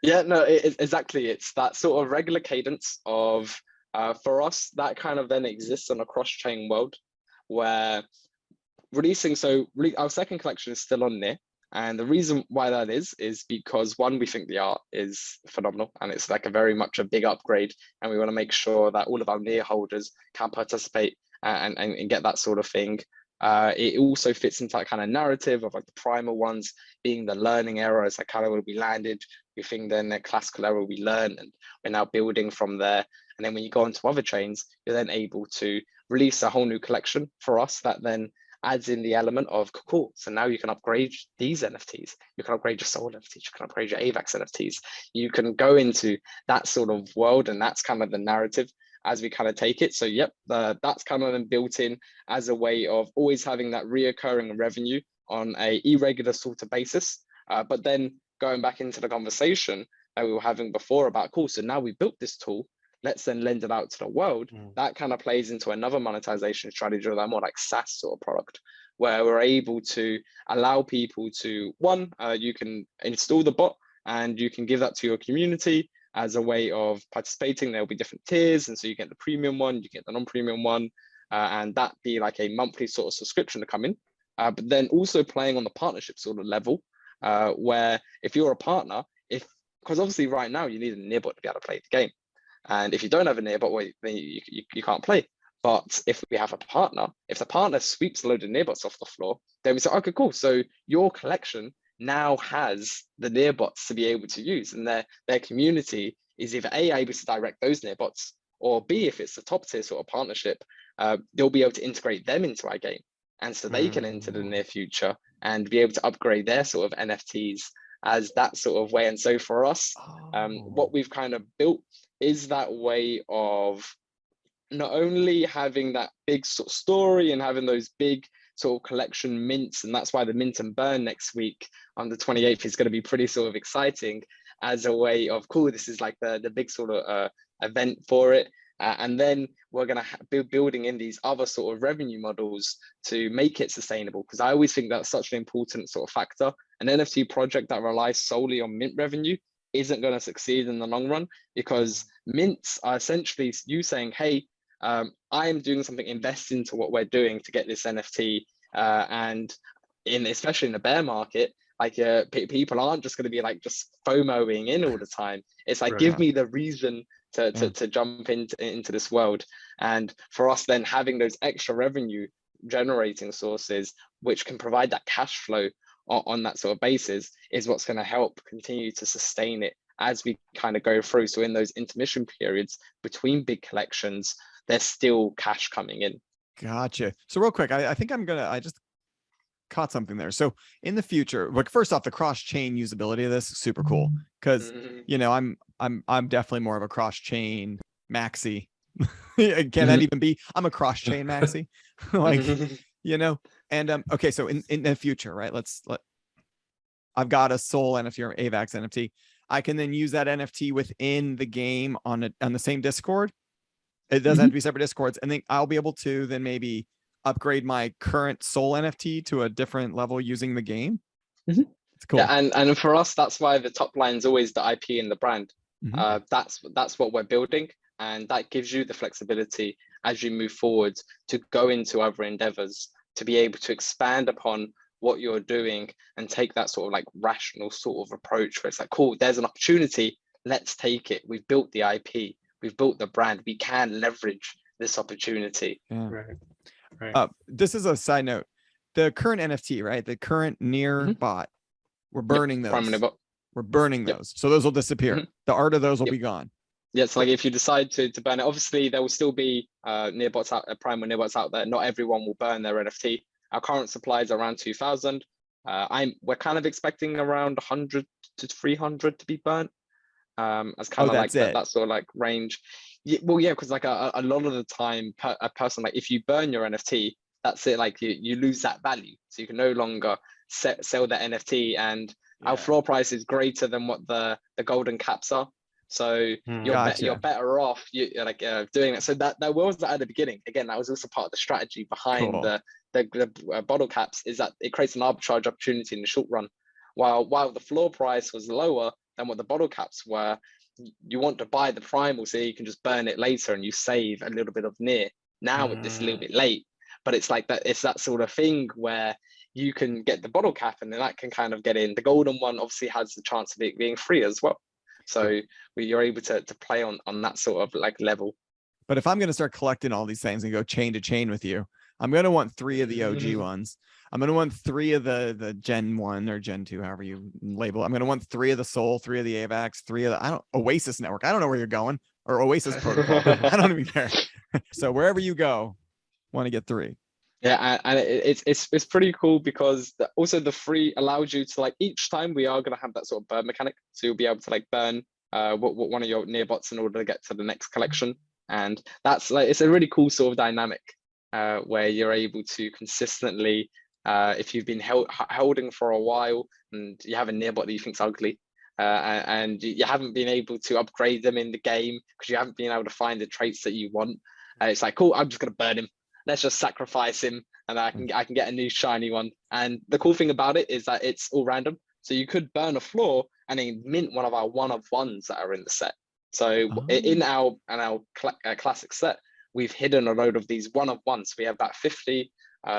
Speaker 3: Yeah, no, exactly. It's that sort of regular cadence of, for us, that kind of then exists on a cross-chain world where releasing, our second collection is still on NEAR. And the reason why that is because one, we think the art is phenomenal and it's like a very much a big upgrade. And we want to make sure that all of our NEAR holders can participate and get that sort of thing. It also fits into that kind of narrative of like the primal ones being the learning era. It's like kind of where we landed. We think then the classical era we learn and we're now building from there. And then when you go into other chains, you're then able to release a whole new collection for us that then adds in the element of cool. So now you can upgrade these NFTs. You can upgrade your Soul NFTs. You can upgrade your AVAX NFTs. You can go into that sort of world, and that's kind of the narrative as we kind of take it. So yep, that's kind of then built in as a way of always having that reoccurring revenue on a irregular sort of basis. But then going back into the conversation that we were having before about cool. So now we built this tool. Let's then lend it out to the world. That kind of plays into another monetization strategy, or that more like SaaS sort of product, where we're able to allow people to, you can install the bot and you can give that to your community as a way of participating. There'll be different tiers. And so you get the premium one, you get the non-premium one, and that be like a monthly sort of subscription to come in. But then also playing on the partnership sort of level, where if you're a partner, because obviously right now you need a NEARbot to be able to play the game. And if you don't have a NEARbot, well, then you can't play. But if we have a partner, if the partner sweeps a load of NEARbots off the floor, then we say, okay, cool. So your collection now has the NEARbots to be able to use, and their community is either A, able to direct those NEARbots, or B, if it's a top tier sort of partnership, they'll be able to integrate them into our game. And so they can enter the near future and be able to upgrade their sort of NFTs as that sort of way. And so for us, what we've kind of built is that way of not only having that big sort of story and having those big sort of collection mints, and that's why the mint and burn next week on the 28th is going to be pretty sort of exciting as a way of cool. This is like the big sort of event for it. And then we're going to be building in these other sort of revenue models to make it sustainable, because I always think that's such an important sort of factor. An NFT project that relies solely on mint revenue isn't going to succeed in the long run, because mints are essentially you saying, hey, I am doing something, invest into what we're doing to get this NFT. And especially in the bear market, like people aren't just going to be like just FOMOing in all the time. It's like, give me the reason to jump into this world. And for us then having those extra revenue generating sources, which can provide that cash flow on that sort of basis, is what's going to help continue to sustain it as we kind of go through. So in those intermission periods between big collections, there's still cash coming in.
Speaker 1: Gotcha. So real quick, I think I just caught something there. So in the future, like first off, the cross-chain usability of this is super cool, because you know I'm definitely more of a cross-chain maxi. Can that even be? I'm a cross-chain maxi. Like, you know. And okay, so in the future, right? I've got a Soul NFT or AVAX NFT. I can then use that NFT within the game on the same Discord. It doesn't have to be separate Discords, and then I'll be able to then maybe upgrade my current Soul NFT to a different level using the game. It's It's cool.
Speaker 3: Yeah, and for us, that's why the top line is always the IP and the brand. That's what we're building, and that gives you the flexibility as you move forward to go into other endeavors, to be able to expand upon what you're doing and take that sort of like rational sort of approach where it's like, cool, there's an opportunity, let's take it. We've built the IP, we've built the brand, we can leverage this opportunity.
Speaker 1: Yeah.
Speaker 2: Right.
Speaker 1: This is a side note. The current NFT, right? The current NEARbot, we're burning those. We're burning those. So those will disappear. The art of those will be gone.
Speaker 3: Yeah, so like if you decide to burn it, obviously there will still be NEARbots out, primal NEARbots out there. Not everyone will burn their NFT. Our current supply is around 2,000. We're kind of expecting around 100 to 300 to be burnt. As kind of like that sort of like range. Yeah, well, yeah, because like a lot of the time, a person, like if you burn your NFT, that's it. Like you lose that value, so you can no longer sell the NFT, and our floor price is greater than what the golden caps are. So you're better off doing it. So that was at the beginning. Again, that was also part of the strategy behind the bottle caps, is that it creates an arbitrage opportunity in the short run. While the floor price was lower than what the bottle caps were, you want to buy the primal so you can just burn it later and you save a little bit of NEAR. Now it's a little bit late, but it's like that. It's that sort of thing where you can get the bottle cap and then that can kind of get in. The golden one obviously has the chance of it being free as well. So you're able to play on that sort of like level.
Speaker 1: But if I'm going to start collecting all these things and go chain to chain with you, I'm going to want 3 of the OG ones. I'm going to want 3 of the Gen 1 or Gen 2, however you label it. I'm going to want 3 of the Soul, 3 of the AVAX, 3 of the Oasis Network. I don't know where you're going, or Oasis Protocol. I don't even care. So wherever you go, want to get 3.
Speaker 3: Yeah, and it's pretty cool because also the free allows you to, like, each time we are going to have that sort of burn mechanic, so you'll be able to like burn one of your NEARbots in order to get to the next collection, and that's like, it's a really cool sort of dynamic where you're able to consistently, if you've been holding for a while and you have a NEARbot that you think's ugly, and you haven't been able to upgrade them in the game because you haven't been able to find the traits that you want, it's like, cool, I'm just going to burn him. Let's just sacrifice him and I can get a new shiny one. And the cool thing about it is that it's all random. So you could burn a floor and then mint one of our one-of-ones that are in the set. So in our classic set, we've hidden a load of these one-of-ones. We have about 50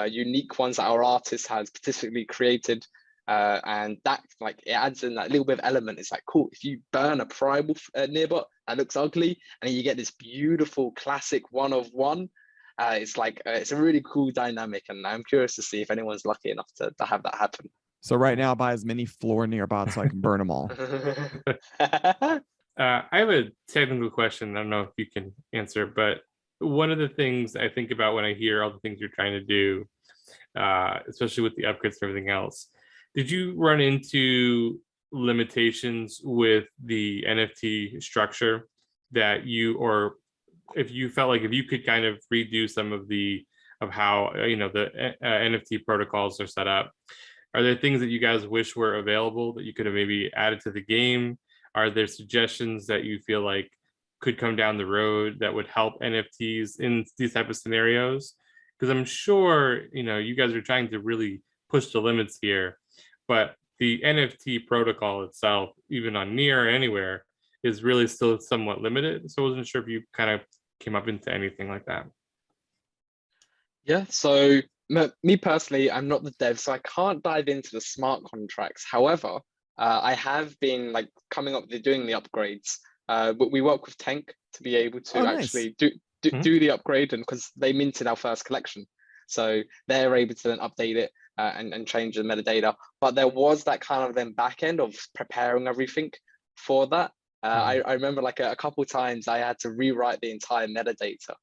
Speaker 3: unique ones that our artist has specifically created. And that, like, it adds in that little bit of element. It's like, cool, if you burn a primal NEARbot that looks ugly and then you get this beautiful classic one-of-one, it's like it's a really cool dynamic, and I'm curious to see if anyone's lucky enough to have that happen.
Speaker 1: So right now, buy as many floor NEARbots so I can burn them all.
Speaker 2: I have a technical question. I don't know if you can answer, but one of the things I think about when I hear all the things you're trying to do, especially with the upgrades and everything else, did you run into limitations with the NFT structure that or if you felt like if you could kind of redo some of how the NFT protocols are set up, are there things that you guys wish were available that you could have maybe added to the game? Are there suggestions that you feel like could come down the road that would help NFTs in these type of scenarios? Because I'm sure you guys are trying to really push the limits here, but the NFT protocol itself, even on NEAR or anywhere, is really still somewhat limited. So I wasn't sure if you kind of came up into anything like that.
Speaker 3: Yeah, so me personally, I'm not the dev, so I can't dive into the smart contracts. However, I have been like coming up with doing the upgrades. But we work with Tank to be able to actually do the upgrade, and because they minted our first collection, so they're able to then update it and change the metadata. But there was that kind of then back end of preparing everything for that. I remember like a couple of times I had to rewrite the entire metadata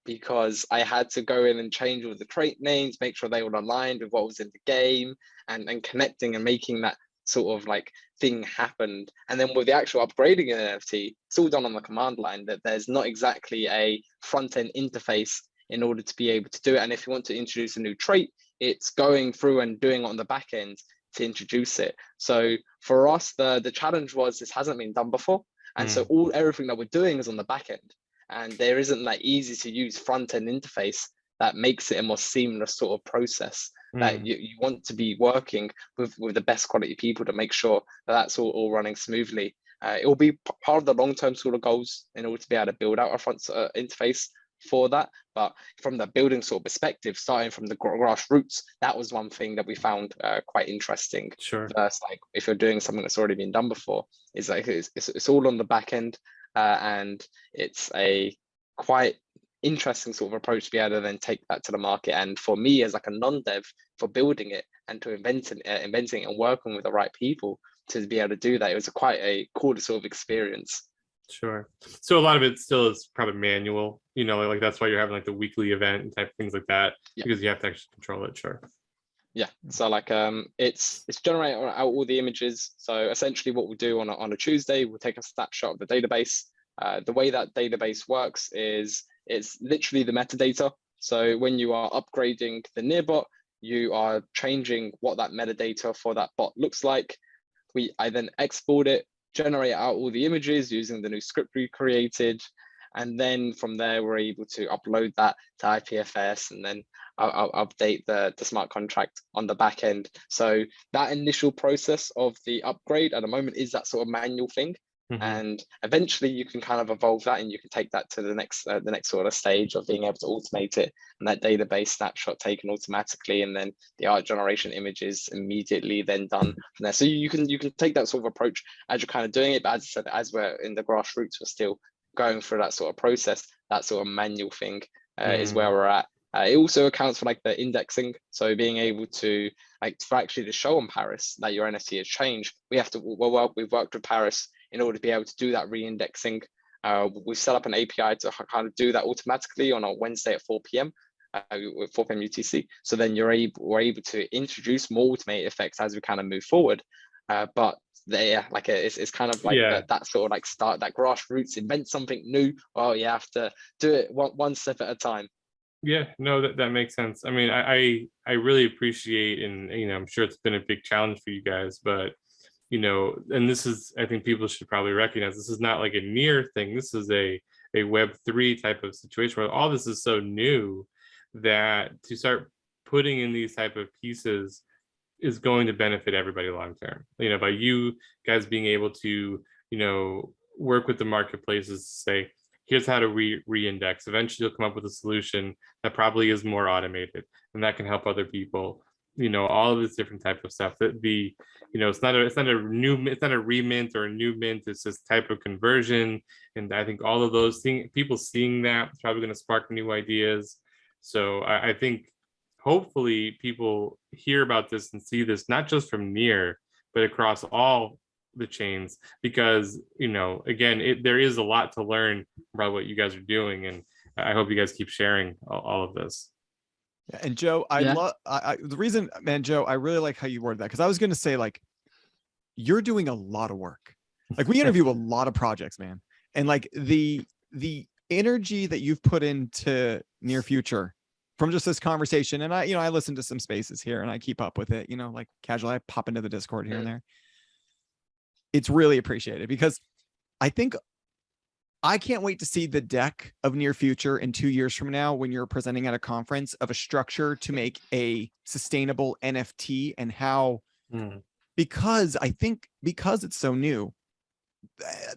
Speaker 3: because I had to go in and change all the trait names, make sure they were aligned with what was in the game, and connecting and making that sort of like thing happened. And then with the actual upgrading an NFT, it's all done on the command line, that there's not exactly a front-end interface in order to be able to do it. And if you want to introduce a new trait, it's going through and doing it on the back end to introduce it. So for us, the challenge was this hasn't been done before. And so everything that we're doing is on the back end. And there isn't that easy to use front end interface that makes it a more seamless sort of process. That you want to be working with the best quality people to make sure that that's all running smoothly. It will be part of the long-term sort of goals in order to be able to build out a front interface for that. But from the building sort of perspective, starting from the grassroots, that was one thing that we found quite interesting.
Speaker 2: Sure.
Speaker 3: Versus, like, if you're doing something that's already been done before, is like it's all on the back end, and it's a quite interesting sort of approach to be able to then take that to the market. And for me, as like a non-dev, for building it and to inventing it and working with the right people to be able to do that, it was quite a cool sort of experience.
Speaker 2: Sure. So a lot of it still is probably manual, like that's why you're having like the weekly event and type things like that, because you have to actually control it. Sure.
Speaker 3: Yeah, so like it's generating out all the images. So essentially what we'll do on a Tuesday, we'll take a snapshot of the database. The way that database works is it's literally the metadata. So when you are upgrading the NEARbot, you are changing what that metadata for that bot looks like. I then export it, generate out all the images using the new script we created. And then from there, we're able to upload that to IPFS, and then I'll update the smart contract on the back end. So that initial process of the upgrade at the moment is that sort of manual thing. And eventually you can kind of evolve that, and you can take that to the next sort of stage of being able to automate it, and that database snapshot taken automatically, and then the art generation images immediately then done from there. So you can take that sort of approach as you're kind of doing it. But as I said, as we're in the grassroots, we're still going through that sort of process. That sort of manual thing is where we're at. It also accounts for like the indexing. So being able to for actually to show on Paris that your NFT has changed, we've worked with Paris in order to be able to do that re-indexing. We've set up an API to kind of do that automatically on a Wednesday at 4 p.m. 4 p.m. UTC. So then we're able to introduce more automated effects as we kind of move forward. But it's kind of like that sort of like start that grassroots, invent something new. Well, you have to do it one step at a time.
Speaker 2: Yeah, no, that makes sense. I mean, I really appreciate, and I'm sure it's been a big challenge for you guys, but and this is, I think people should probably recognize, this is not like a near thing. This is a Web3 type of situation where all this is so new that to start putting in these type of pieces is going to benefit everybody long term. By you guys being able to, work with the marketplaces to say, here's how to re-index. Eventually you'll come up with a solution that probably is more automated, and that can help other people. All of this different type of stuff. That it's not a remint or a new mint. It's this type of conversion, and I think all of those things, people seeing that, is probably going to spark new ideas. So I think hopefully people hear about this and see this not just from Near, but across all the chains, because again, there is a lot to learn about what you guys are doing, and I hope you guys keep sharing all of this.
Speaker 1: Yeah, and Joe, I love the reason, man, Joe, I really like how you worded that, because I was going to say, like, you're doing a lot of work. Like, we interview a lot of projects, man, and like the energy that you've put into Near Future from just this conversation, and I listen to some spaces here and I keep up with it, like casually. I pop into the Discord here and there. It's really appreciated, because I think I can't wait to see the deck of Near Future in 2 years from now, when you're presenting at a conference, of a structure to make a sustainable NFT, and how, because I think because it's so new,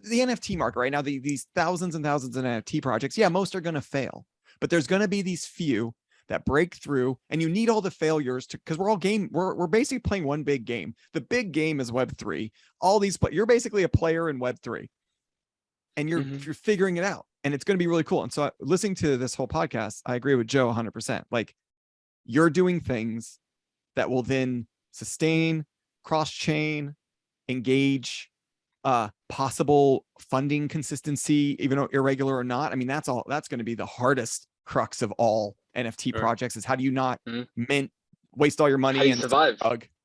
Speaker 1: the NFT market right now, these thousands and thousands of NFT projects, most are going to fail, but there's going to be these few that break through, and you need all the failures because we're basically playing one big game. The big game is Web3. All these you're basically a player in Web3, and you're figuring it out, and it's going to be really cool. And so, listening to this whole podcast, I agree with Joe 100%. Like, you're doing things that will then sustain, cross-chain, engage, possible funding consistency, even though irregular or not. I mean, that's going to be the hardest crux of all NFT projects, is how do you not waste all your money and
Speaker 3: survive?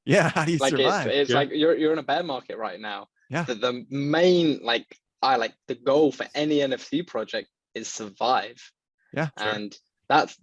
Speaker 1: Yeah, how do you survive?
Speaker 3: It's like you're in a bear market right now.
Speaker 1: Yeah.
Speaker 3: The main the goal for any NFT project is survive.
Speaker 1: Yeah.
Speaker 3: And that's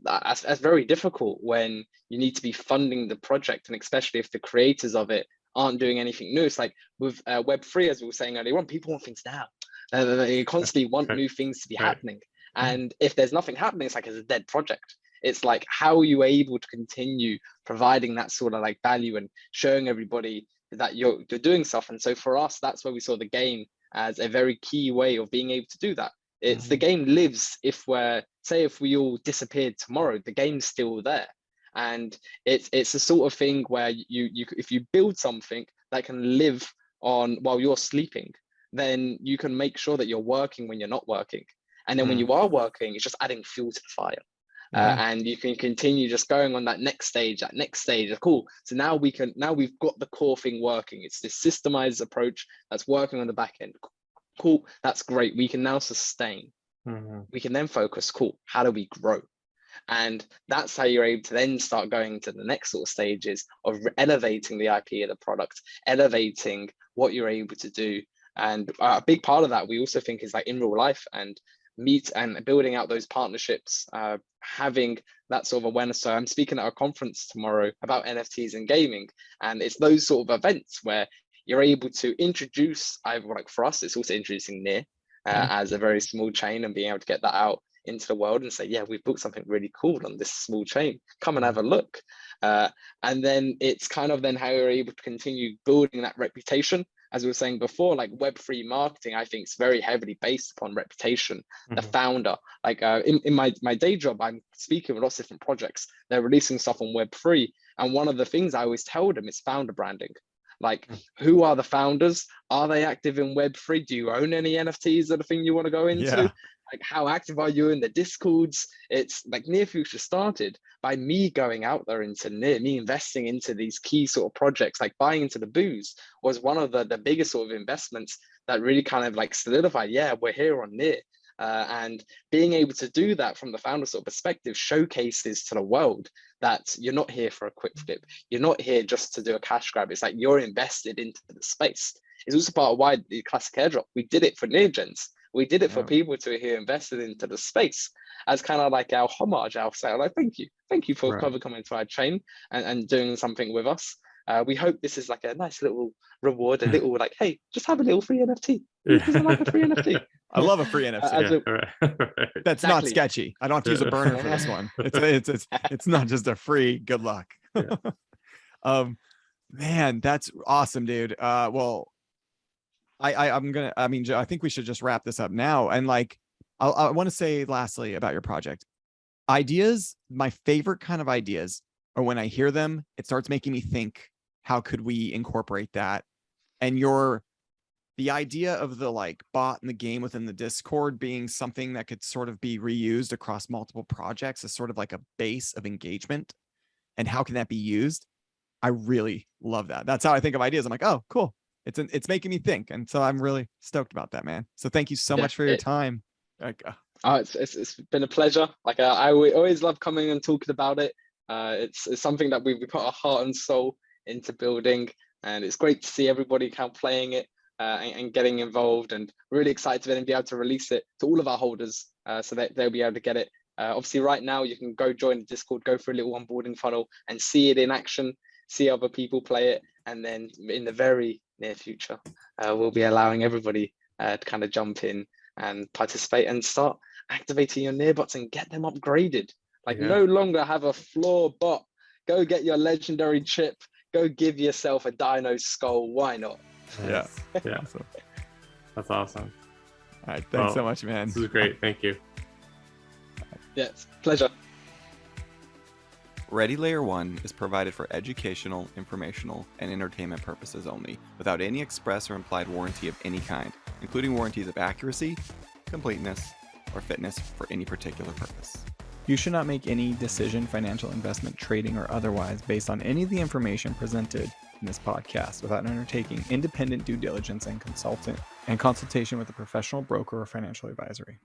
Speaker 3: very difficult when you need to be funding the project, and especially if the creators of it aren't doing anything new. It's like with Web3, as we were saying earlier on, people want things now. They constantly want new things to be happening. And if there's nothing happening, it's like it's a dead project. It's like, how are you able to continue providing that sort of like value and showing everybody that you're doing stuff? And so for us, that's where we saw the game as a very key way of being able to do that. It's the game lives. If we all disappeared tomorrow, the game's still there. And it's the sort of thing where you if you build something that can live on while you're sleeping, then you can make sure that you're working when you're not working. And then when you are working, it's just adding fuel to the fire. And you can continue just going on that next stage. Cool. So now we've got the core thing working. It's this systemized approach that's working on the back end. Cool. That's great. We can now sustain. We can then focus. Cool. How do we grow? And that's how you're able to then start going to the next sort of stages of elevating the IP of the product, elevating what you're able to do. And a big part of that we also think is like in real life, and meet and building out those partnerships, having that sort of awareness. So I'm speaking at a conference tomorrow about NFTs and gaming, and it's those sort of events where you're able to introduce, like for us, it's also introducing Near as a very small chain, and being able to get that out into the world and say, yeah, we've built something really cool on this small chain, come and have a look. And then it's kind of then how you're able to continue building that reputation. As we were saying before, like Web3 marketing, I think is very heavily based upon reputation. The founder, like in my day job, I'm speaking with lots of different projects. They're releasing stuff on Web3. And one of the things I always tell them is founder branding. Like, who are the founders? Are they active in Web3? Do you own any NFTs that are the thing you want to go into?
Speaker 1: Yeah.
Speaker 3: Like, how active are you in the Discords? It's like Near Future started by me going out there into Near, me investing into these key sort of projects, like buying into the booze was one of the biggest sort of investments that really kind of like solidified, yeah, we're here on Near. And being able to do that from the founder sort of perspective showcases to the world that you're not here for a quick flip. You're not here just to do a cash grab. It's like you're invested into the space. It's also part of why the classic airdrop, we did it for NearGens. We did it for people who invested into the space as kind of like our homage, our say, like, thank you for coming to our chain and doing something with us. We hope this is like a nice little reward, a little like, hey, just have a little free NFT. Who doesn't like a free NFT?
Speaker 1: I love a free NFT. That's
Speaker 3: Exactly.
Speaker 1: not sketchy. I don't have to use a burner for this one. It's not just a free good luck. Man, that's awesome, dude. Well, I think we should just wrap this up now. And like, I want to say lastly about your project. Ideas, my favorite kind of ideas are when I hear them, it starts making me think, how could we incorporate that? And the idea of the like bot in the game within the Discord being something that could sort of be reused across multiple projects is sort of like a base of engagement. And how can that be used? I really love that. That's how I think of ideas. I'm like, oh, cool. It's making me think. And so I'm really stoked about that, man. So thank you so much for your time. Like,
Speaker 3: it's been a pleasure. Like I always love coming and talking about it. It's something that we put our heart and soul into building, and it's great to see everybody kind of playing it and getting involved, and really excited to then be able to release it to all of our holders so that they'll be able to get it. Obviously right now you can go join the Discord, go through a little onboarding funnel and see it in action, see other people play it. And then in the very near future, we'll be allowing everybody to kind of jump in and participate and start activating your NEARbots and get them upgraded. Like no longer have a floor bot. Go get your legendary chip. Go give yourself a dino skull. Why not?
Speaker 2: Yeah. Awesome. That's awesome.
Speaker 1: All right. Thanks so much, man.
Speaker 2: This is great. Thank you.
Speaker 3: Yes, pleasure.
Speaker 1: Ready Layer 1 is provided for educational, informational, and entertainment purposes only, without any express or implied warranty of any kind, including warranties of accuracy, completeness, or fitness for any particular purpose. You should not make any decision, financial investment, trading, or otherwise based on any of the information presented in this podcast without undertaking independent due diligence and consultation with a professional broker or financial advisory.